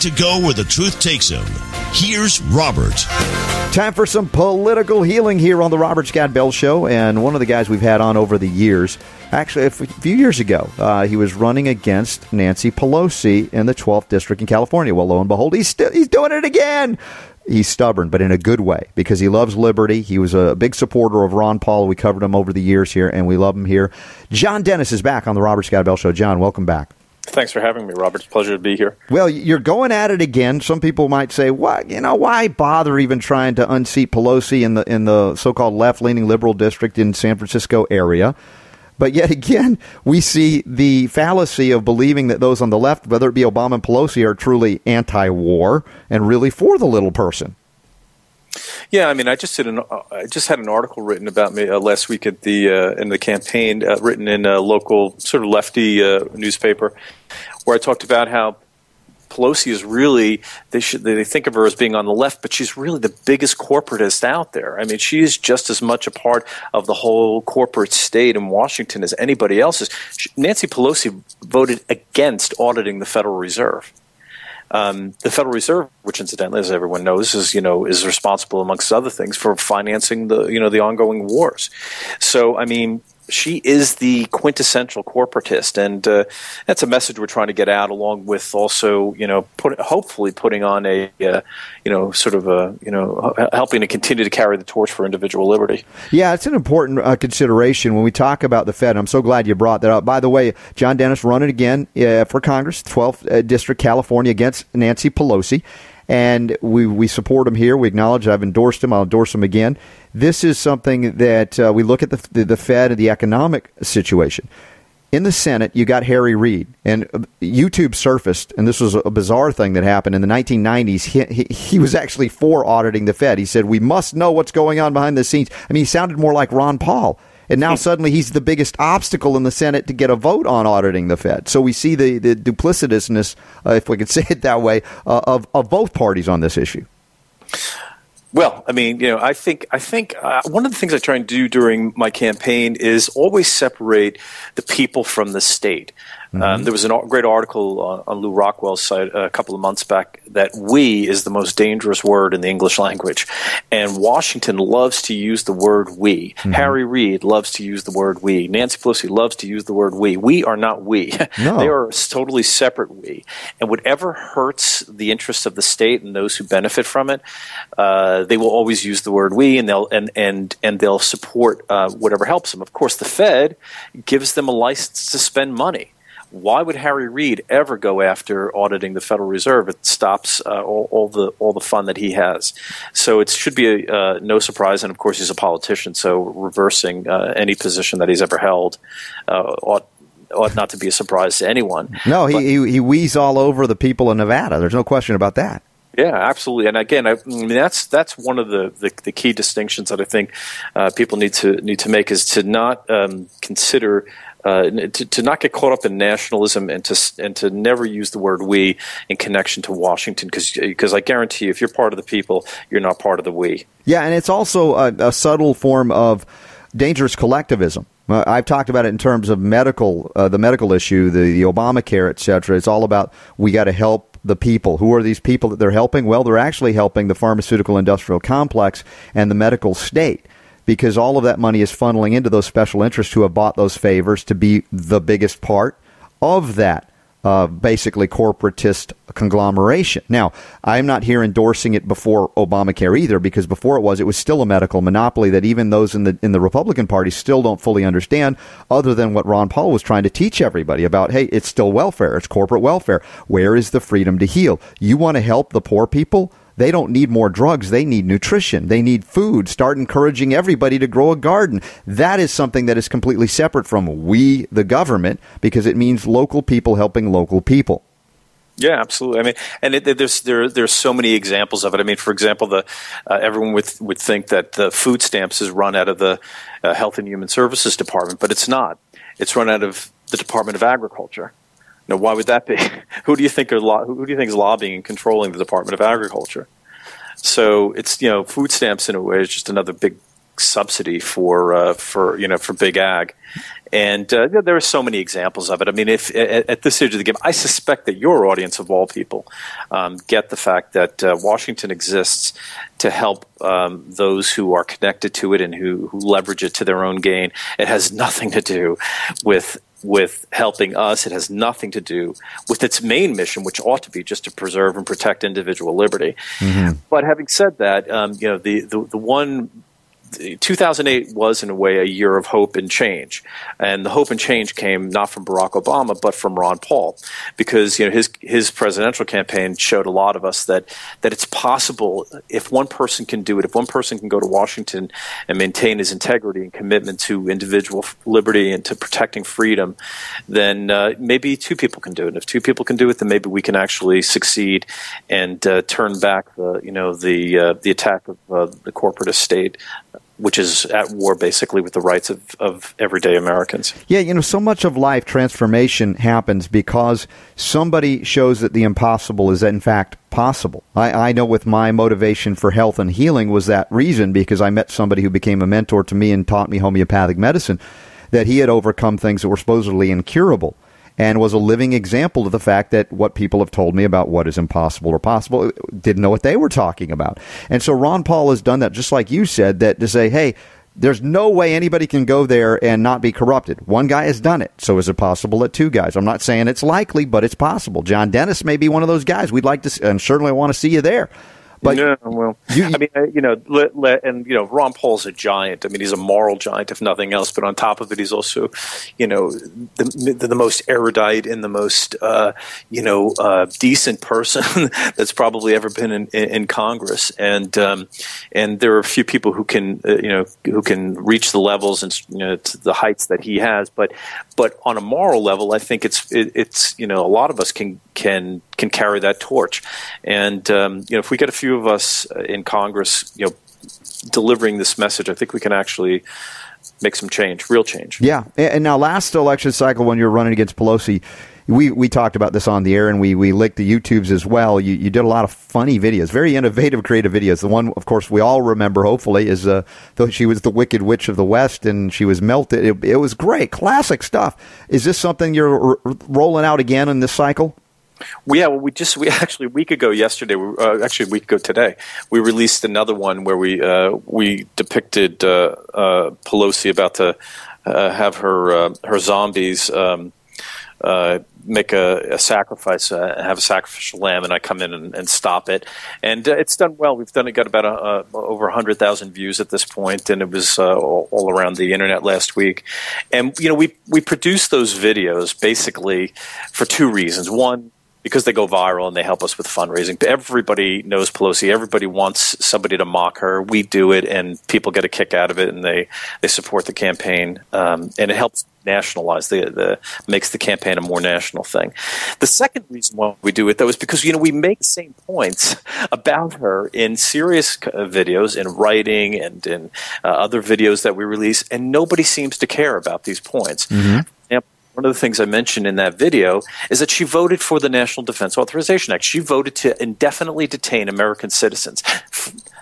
to go where the truth takes him. Here's Robert. Time for some political healing here on the Robert Scott Bell Show. And one of the guys we've had on over the years, actually a few years ago, he was running against Nancy Pelosi in the 12th District in California. Well, lo and behold, he's doing it again. He's stubborn, but in a good way, because he loves liberty. He was a big supporter of Ron Paul. We covered him over the years here, and we love him here. John Dennis is back on the Robert Scott Bell Show. John, welcome back. Thanks for having me, Robert. It's a pleasure to be here. Well, you're going at it again. Some people might say, why bother even trying to unseat Pelosi in the so-called left-leaning liberal district in San Francisco area? But yet again, we see the fallacy of believing that those on the left, whether it be Obama and Pelosi, are truly anti-war and really for the little person. Yeah, I mean, I just had an article written about me last week at in the campaign, written in a local sort of lefty newspaper, where I talked about how Pelosi is really, they think of her as being on the left, but she's really the biggest corporatist out there. I mean, she is just as much a part of the whole corporate state in Washington as anybody else is. Nancy Pelosi voted against auditing the Federal Reserve. The Federal Reserve, which incidentally, as everyone knows, is responsible, amongst other things, for financing the ongoing wars. So, I mean, she is the quintessential corporatist, and that's a message we're trying to get out, along with also, hopefully putting on helping to continue to carry the torch for individual liberty. Yeah, it's an important consideration when we talk about the Fed. I'm so glad you brought that up. By the way, John Dennis running again for Congress, 12th District, California, against Nancy Pelosi. And we support him here. We acknowledge I've endorsed him. I'll endorse him again. This is something that we look at the Fed and the economic situation. In the Senate, you got Harry Reid, and YouTube surfaced, and this was a bizarre thing that happened in the 1990s. He was actually for auditing the Fed. He said, we must know what's going on behind the scenes. I mean, he sounded more like Ron Paul. And now suddenly he's the biggest obstacle in the Senate to get a vote on auditing the Fed. So we see the duplicitousness, if we could say it that way, of both parties on this issue. Well, I mean, I think one of the things I try and do during my campaign is always separate the people from the state. Mm-hmm. There was a great article on Lou Rockwell's site a couple of months back that "we" is the most dangerous word in the English language. And Washington loves to use the word "we." Mm-hmm. Harry Reid loves to use the word "we." Nancy Pelosi loves to use the word "we." We are not "we." No. They are totally separate "we." And whatever hurts the interests of the state and those who benefit from it, they will always use the word "we," and they'll support whatever helps them. Of course, the Fed gives them a license to spend money. Why would Harry Reid ever go after auditing the Federal Reserve? It stops all the fun that he has. So it should be no surprise. And of course, he's a politician, so reversing any position that he's ever held ought not to be a surprise to anyone. No, he wheezes all over the people of Nevada. There's no question about that. Yeah, absolutely. And again, I mean that's one of the key distinctions that I think people need to make, is to not consider. To not get caught up in nationalism, and to never use the word "we" in connection to Washington, because I guarantee you, if you're part of the people, you're not part of the "we." Yeah, and it's also a subtle form of dangerous collectivism. I've talked about it in terms of the medical issue, the Obamacare, et cetera. It's all about we got to help the people. Who are these people that they're helping? Well, they're actually helping the pharmaceutical industrial complex and the medical state, because all of that money is funneling into those special interests who have bought those favors to be the biggest part of that basically corporatist conglomeration. Now, I'm not here endorsing it before Obamacare either, because before it was still a medical monopoly that even those in the Republican Party still don't fully understand, other than what Ron Paul was trying to teach everybody about, hey, it's still welfare, it's corporate welfare. Where is the freedom to heal? You want to help the poor people? They don't need more drugs. They need nutrition. They need food. Start encouraging everybody to grow a garden. That is something that is completely separate from we, the government, because it means local people helping local people. Yeah, absolutely. I mean, and there's so many examples of it. I mean, for example, everyone would think that the food stamps is run out of the Health and Human Services Department, but it's not. It's run out of the Department of Agriculture. Now, why would that be? Who do you think is lobbying and controlling the Department of Agriculture? So it's food stamps in a way is just another big subsidy for big ag. And there are so many examples of it. I mean, if at this stage of the game, I suspect that your audience, of all people, get the fact that Washington exists to help those who are connected to it and who leverage it to their own gain. It has nothing to do with helping us. It has nothing to do with its main mission, which ought to be just to preserve and protect individual liberty. Mm-hmm. But having said that, the one 2008 was, in a way, a year of hope and change. And the hope and change came not from Barack Obama, but from Ron Paul, because his presidential campaign showed a lot of us that it's possible if one person can do it, if one person can go to Washington and maintain his integrity and commitment to individual liberty and to protecting freedom, then maybe two people can do it. And if two people can do it, then maybe we can actually succeed and turn back the attack of the corporate estate, which is at war basically with the rights of everyday Americans. Yeah, so much of life transformation happens because somebody shows that the impossible is in fact possible. I know with my motivation for health and healing was that reason, because I met somebody who became a mentor to me and taught me homeopathic medicine, that he had overcome things that were supposedly incurable, and was a living example of the fact that what people have told me about what is impossible or possible didn't know what they were talking about. And so Ron Paul has done that, just like you said, that to say, hey, there's no way anybody can go there and not be corrupted. One guy has done it. So is it possible that two guys? I'm not saying it's likely, but it's possible. John Dennis may be one of those guys. We'd like to, and certainly want to see you there. But Ron Paul's a giant. I mean, he's a moral giant, if nothing else. But on top of it, he's also, the most erudite and the most, decent person that's probably ever been in Congress. And there are a few people who can reach the levels and to the heights that he has. But on a moral level, I think it's a lot of us can carry that torch. And if we get a few of us in Congress, delivering this message, I think we can actually make some change, real change. Yeah. And now, last election cycle, when you were running against Pelosi, we talked about this on the air, and we linked the YouTubes as well. You did a lot of funny videos, very innovative, creative videos. The one, of course, we all remember, hopefully, is she was the Wicked Witch of the West, and she was melted. It was great, classic stuff. Is this something you're rolling out again in this cycle? We actually a week ago today, we released another one where we depicted Pelosi about to have her zombies make a sacrifice, have a sacrificial lamb, and I come in and stop it. And it's done well. We've got about over 100,000 views at this point, and it was all around the internet last week. And we produced those videos basically for two reasons. One, because they go viral and they help us with fundraising. Everybody knows Pelosi. Everybody wants somebody to mock her. We do it, and people get a kick out of it, and they support the campaign. And it helps nationalize, makes the campaign a more national thing. The second reason why we do it, though, is because we make the same points about her in serious videos, in writing, and in other videos that we release, and nobody seems to care about these points. Mm-hmm. One of the things I mentioned in that video is that she voted for the National Defense Authorization Act. She voted to indefinitely detain American citizens,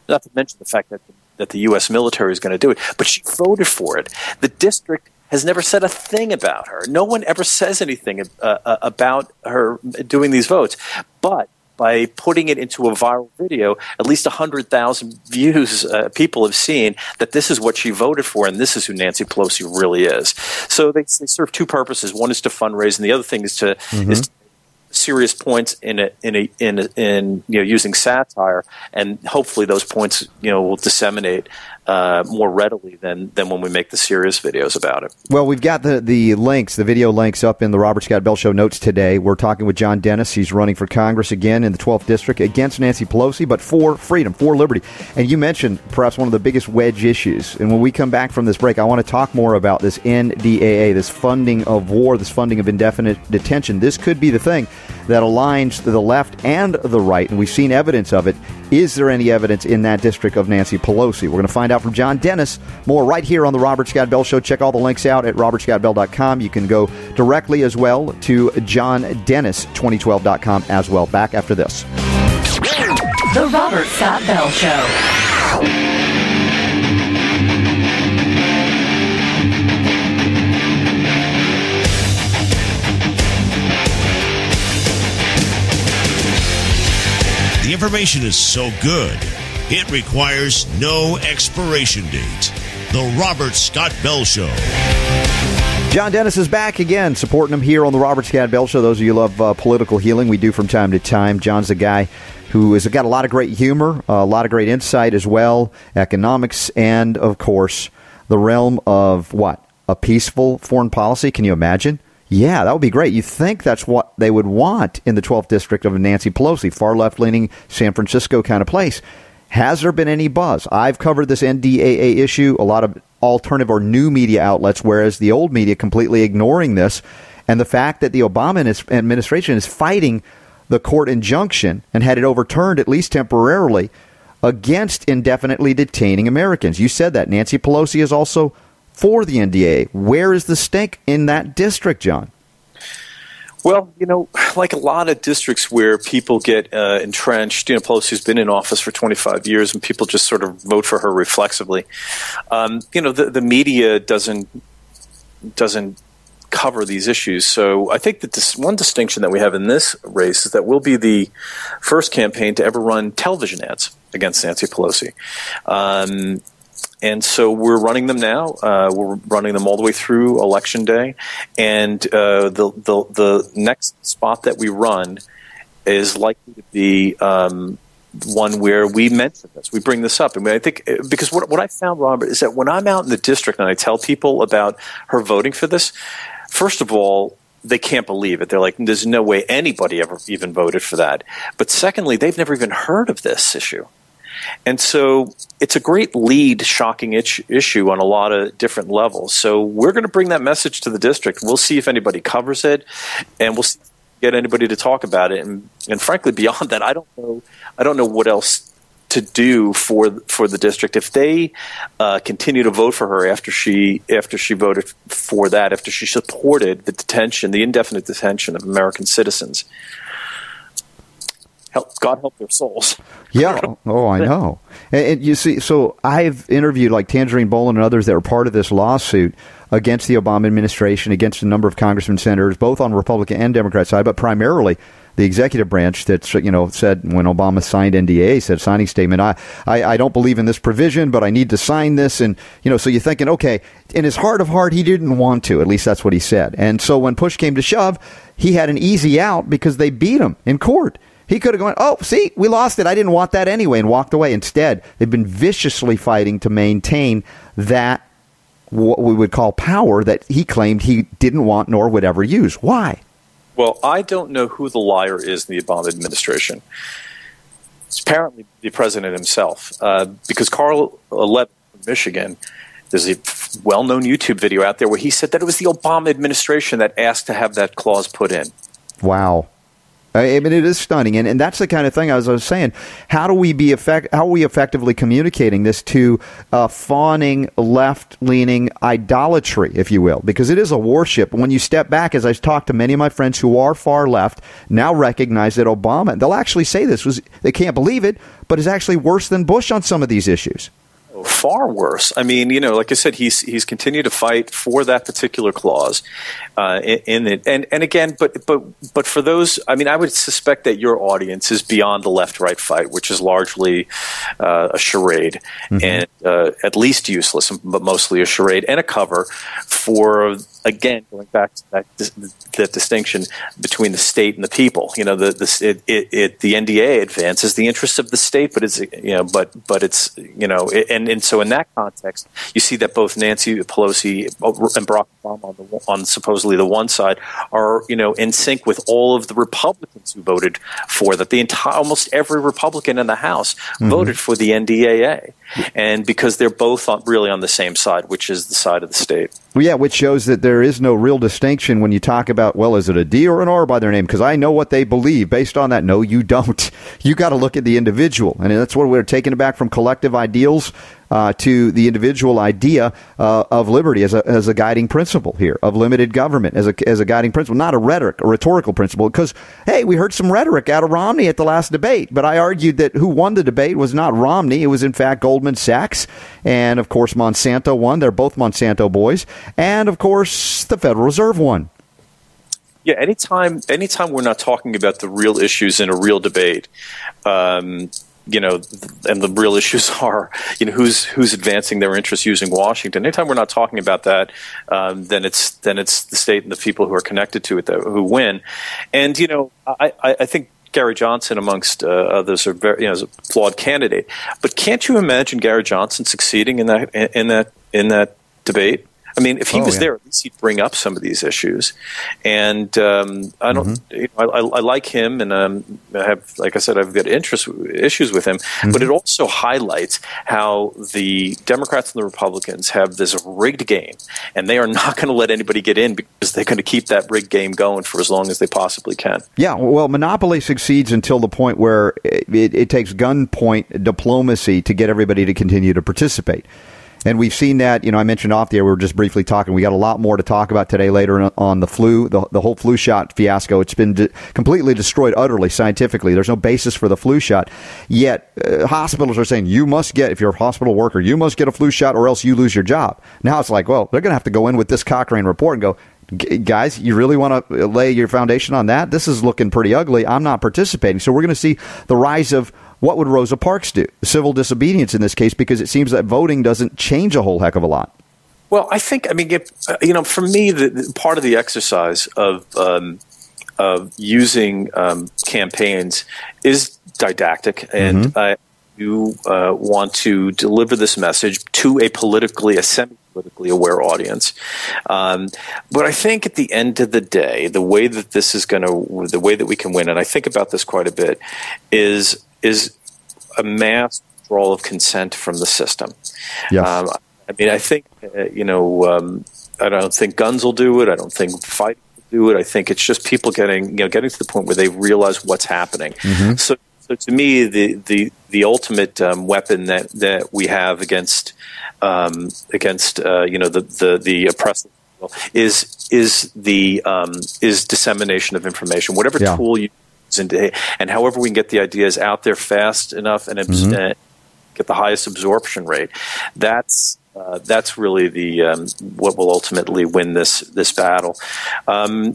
not to mention the fact that the U.S. military is going to do it. But she voted for it. The district has never said a thing about her. No one ever says anything about her doing these votes. But by putting it into a viral video, at least 100,000 views people have seen that this is what she voted for, and this is who Nancy Pelosi really is. So they serve two purposes. One is to fundraise, and the other thing is to serious points in using satire, and hopefully those points will disseminate more readily than when we make the serious videos about it. Well, we've got the links, the video links up in the Robert Scott Bell Show notes today. We're talking with John Dennis. He's running for Congress again in the 12th District against Nancy Pelosi, but for freedom, for liberty. And you mentioned perhaps one of the biggest wedge issues. And when we come back from this break, I want to talk more about this NDAA, this funding of war, this funding of indefinite detention. This could be the thing that aligns the left and the right, and we've seen evidence of it. Is there any evidence in that district of Nancy Pelosi? We're going to find out from John Dennis. More right here on the Robert Scott Bell Show. Check all the links out at robertscottbell.com. You can go directly as well to johndennis2012.com as well. Back after this. The Robert Scott Bell Show. information is so good, it requires no expiration date. The Robert Scott Bell Show. John Dennis is back again, supporting him here on the Robert Scott Bell Show. Those of you who love political healing, we do from time to time. John's a guy who has got a lot of great humor, a lot of great insight as well, economics, and, of course, the realm of, what, a peaceful foreign policy? Can you imagine? Yeah, that would be great. You think that's what they would want in the 12th District of Nancy Pelosi, far left-leaning San Francisco kind of place. Has there been any buzz? I've covered this NDAA issue, a lot of alternative or new media outlets, whereas the old media completely ignoring this. And the fact that the Obama administration is fighting the court injunction and had it overturned, at least temporarily, against indefinitely detaining Americans. You said that. Nancy Pelosi is also for the NDAA. Where is the stink in that district, John? Well, like a lot of districts where people get entrenched, Pelosi's been in office for 25 years and people just sort of vote for her reflexively. The media doesn't cover these issues. So I think that this one distinction that we have in this race is that we'll be the first campaign to ever run television ads against Nancy Pelosi. And so we're running them now. We're running them all the way through Election Day. And the next spot that we run is likely to be one where we mention this. We bring this up. I mean, I think because what I found, Robert, is that when I'm out in the district and I tell people about her voting for this, first of all, they can't believe it. They're like, there's no way anybody ever even voted for that. But secondly, they've never even heard of this issue. And so it's a great lead, shocking issue on a lot of different levels. So we're going to bring that message to the district. We'll see if anybody covers it, and we'll get anybody to talk about it. And frankly, beyond that, I don't know what else to do for the district if they continue to vote for her after she voted for that, after she supported the indefinite detention of American citizens. God help their souls. Yeah. Oh, I know. And you see, so I've interviewed like Tangerine Boland and others that were part of this lawsuit against the Obama administration, against a number of congressmen, senators, both on Republican and Democrat side, but primarily the executive branch that, said when Obama signed NDA, said signing statement, I don't believe in this provision, but I need to sign this. And, so you're thinking, okay, in his heart of heart, he didn't want to. At least that's what he said. And so when push came to shove, he had an easy out because they beat him in court. He could have gone, oh, see, we lost it. I didn't want that anyway, and walked away. Instead, they've been viciously fighting to maintain that, what we would call power, that he claimed he didn't want nor would ever use. Why? Well, I don't know who the liar is in the Obama administration. It's apparently the president himself, because Carl Levin from Michigan, there's a well-known YouTube video out there where he said that it was the Obama administration that asked to have that clause put in. Wow. I mean, it is stunning, and that's the kind of thing, as I was saying. How are we effectively communicating this to fawning, left-leaning idolatry, if you will? Because it is a worship. When you step back, as I've talked to many of my friends who are far left, now recognize that Obama, they'll actually say this, they can't believe it, but is actually worse than Bush on some of these issues. Far worse. I mean, like I said, he's continued to fight for that particular clause in it, and again, but for those, I mean, I would suspect that your audience is beyond the left-right fight, which is largely a charade, and at least useless, but mostly a charade and a cover for, again, going back to that distinction between the state and the people. The NDA advances the interests of the state, but it's and so in that context, you see that both Nancy Pelosi and Barack Obama on supposedly the one side are in sync with all of the Republicans who voted for that. Almost every Republican in the House voted for the NDAA, and because they're both really on the same side, which is the side of the state. Well, yeah, which shows that there is no real distinction when you talk about, well, is it a D or an R by their name? Because I know what they believe. Based on that, no, you don't. You got to look at the individual. And that's what we're taking it back from collective ideals to the individual idea of liberty as a guiding principle here, of limited government as a guiding principle, not a rhetorical principle. Because, hey, we heard some rhetoric out of Romney at the last debate, but I argued that who won the debate was not Romney. It was, in fact, Goldman Sachs. And, of course, Monsanto won. They're both Monsanto boys. And, of course, the Federal Reserve won. Yeah, anytime we're not talking about the real issues in a real debate, and the real issues are, who's advancing their interests using Washington. Anytime we're not talking about that, then it's the state and the people who are connected to it who win. And I think Gary Johnson, amongst others, are very, is a flawed candidate. But can't you imagine Gary Johnson succeeding in that debate? I mean, if he was there, at least he'd bring up some of these issues. And I don't. I like him, and I have, like I said, I've got issues with him. But it also highlights how the Democrats and the Republicans have this rigged game, and they are not going to let anybody get in because they're going to keep that rigged game going for as long as they possibly can. Yeah, well, monopoly succeeds until the point where it takes gunpoint diplomacy to get everybody to continue to participate. And we've seen that, I mentioned off the air, we were just briefly talking. We got a lot more to talk about today later on the flu, the whole flu shot fiasco. It's been completely destroyed utterly scientifically. There's no basis for the flu shot. Yet hospitals are saying, if you're a hospital worker, you must get a flu shot or else you lose your job. Now it's like, well, they're going to have to go in with this Cochrane report and go, guys, you really want to lay your foundation on that? This is looking pretty ugly. I'm not participating. So we're going to see the rise of what would Rosa Parks do? Civil disobedience in this case, because it seems that voting doesn't change a whole heck of a lot. Well, I think, for me, the part of the exercise of using campaigns is didactic, and you want to deliver this message to a semi-politically aware audience. But I think at the end of the day, the way that we can win, and I think about this quite a bit, is a mass withdrawal of consent from the system. Yes. I think, I don't think guns will do it. I don't think fighting will do it. I think it's just people getting to the point where they realize what's happening. So to me, the ultimate weapon that we have against the oppressive is dissemination of information. Whatever tool you and however we can get the ideas out there fast enough and get the highest absorption rate, that's really what will ultimately win this battle. I'm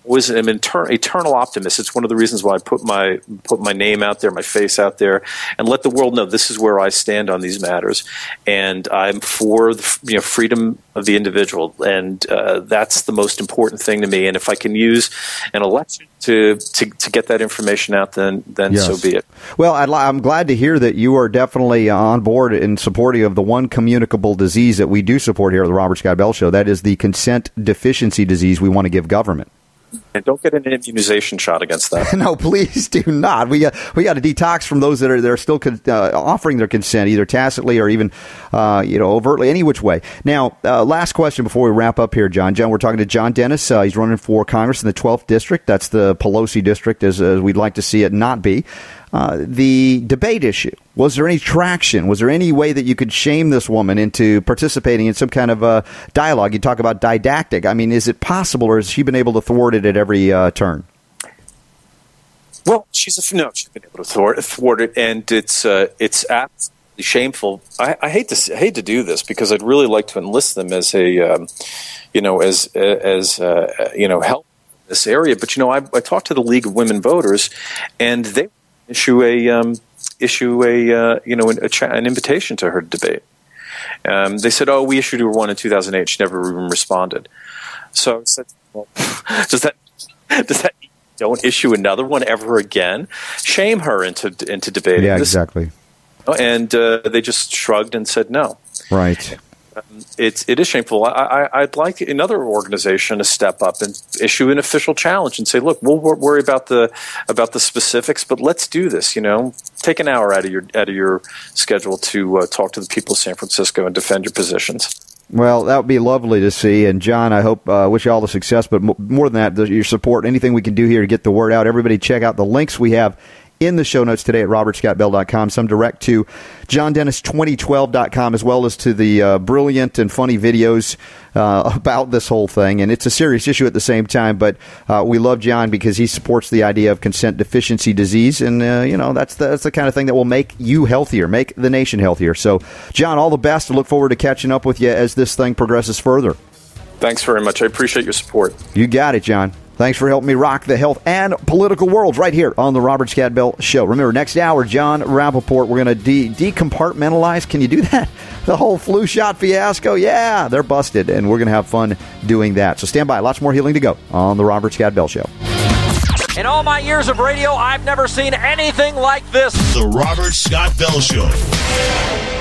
always an eternal optimist. It's one of the reasons why I put my name out there, my face out there, and let the world know this is where I stand on these matters. And I'm for the freedom of the individual, and that's the most important thing to me. And if I can use an election to get that information out, then yes. So be it. Well, I'm glad to hear that you are definitely on board in supporting of the one communicable disease that we do support here at the Robert Scott Bell Show. That is the consent deficiency disease we want to give government. And don't get an immunization shot against that. No, please do not. We got to detox from those that are still offering their consent, either tacitly or even overtly, any which way. Now, last question before we wrap up here, John. We're talking to John Dennis. He's running for Congress in the 12th district. That's the Pelosi district, as we'd like to see it not be. The debate issue. Was there any traction? Was there any way that you could shame this woman into participating in some kind of dialogue? You talk about didactic. I mean, is it possible, or has she been able to thwart it at every turn? Well, she's been able to thwart it, and it's absolutely shameful. I hate to do this because I'd really like to enlist them as a help in this area. But I talked to the League of Women Voters, and they issue an invitation to her debate. They said, we issued her one in 2008. She never even responded. So I said, well, does that mean don't issue another one ever again? Shame her into debating. Yeah, exactly. And they just shrugged and said no. Right. It is shameful. I'd like another organization to step up and issue an official challenge and say, look, we'll worry about the specifics, but let's do this. Take an hour out of your schedule to talk to the people of San Francisco and defend your positions. Well, that would be lovely to see. And, John, I hope, wish you all the success, but more than that, your support, anything we can do here to get the word out. Everybody check out the links we have in the show notes today at robertscottbell.com. Some direct to johndennis2012.com, as well as to the brilliant and funny videos about this whole thing. And it's a serious issue at the same time, but we love John because he supports the idea of consent deficiency disease. And, that's the kind of thing that will make you healthier, make the nation healthier. So, John, all the best. I look forward to catching up with you as this thing progresses further. Thanks very much. I appreciate your support. You got it, John. Thanks for helping me rock the health and political world right here on the Robert Scott Bell Show. Remember, next hour, John Rappaport, we're going to decompartmentalize. Can you do that? The whole flu shot fiasco? Yeah, they're busted, and we're going to have fun doing that. So stand by. Lots more healing to go on the Robert Scott Bell Show. In all my years of radio, I've never seen anything like this. The Robert Scott Bell Show.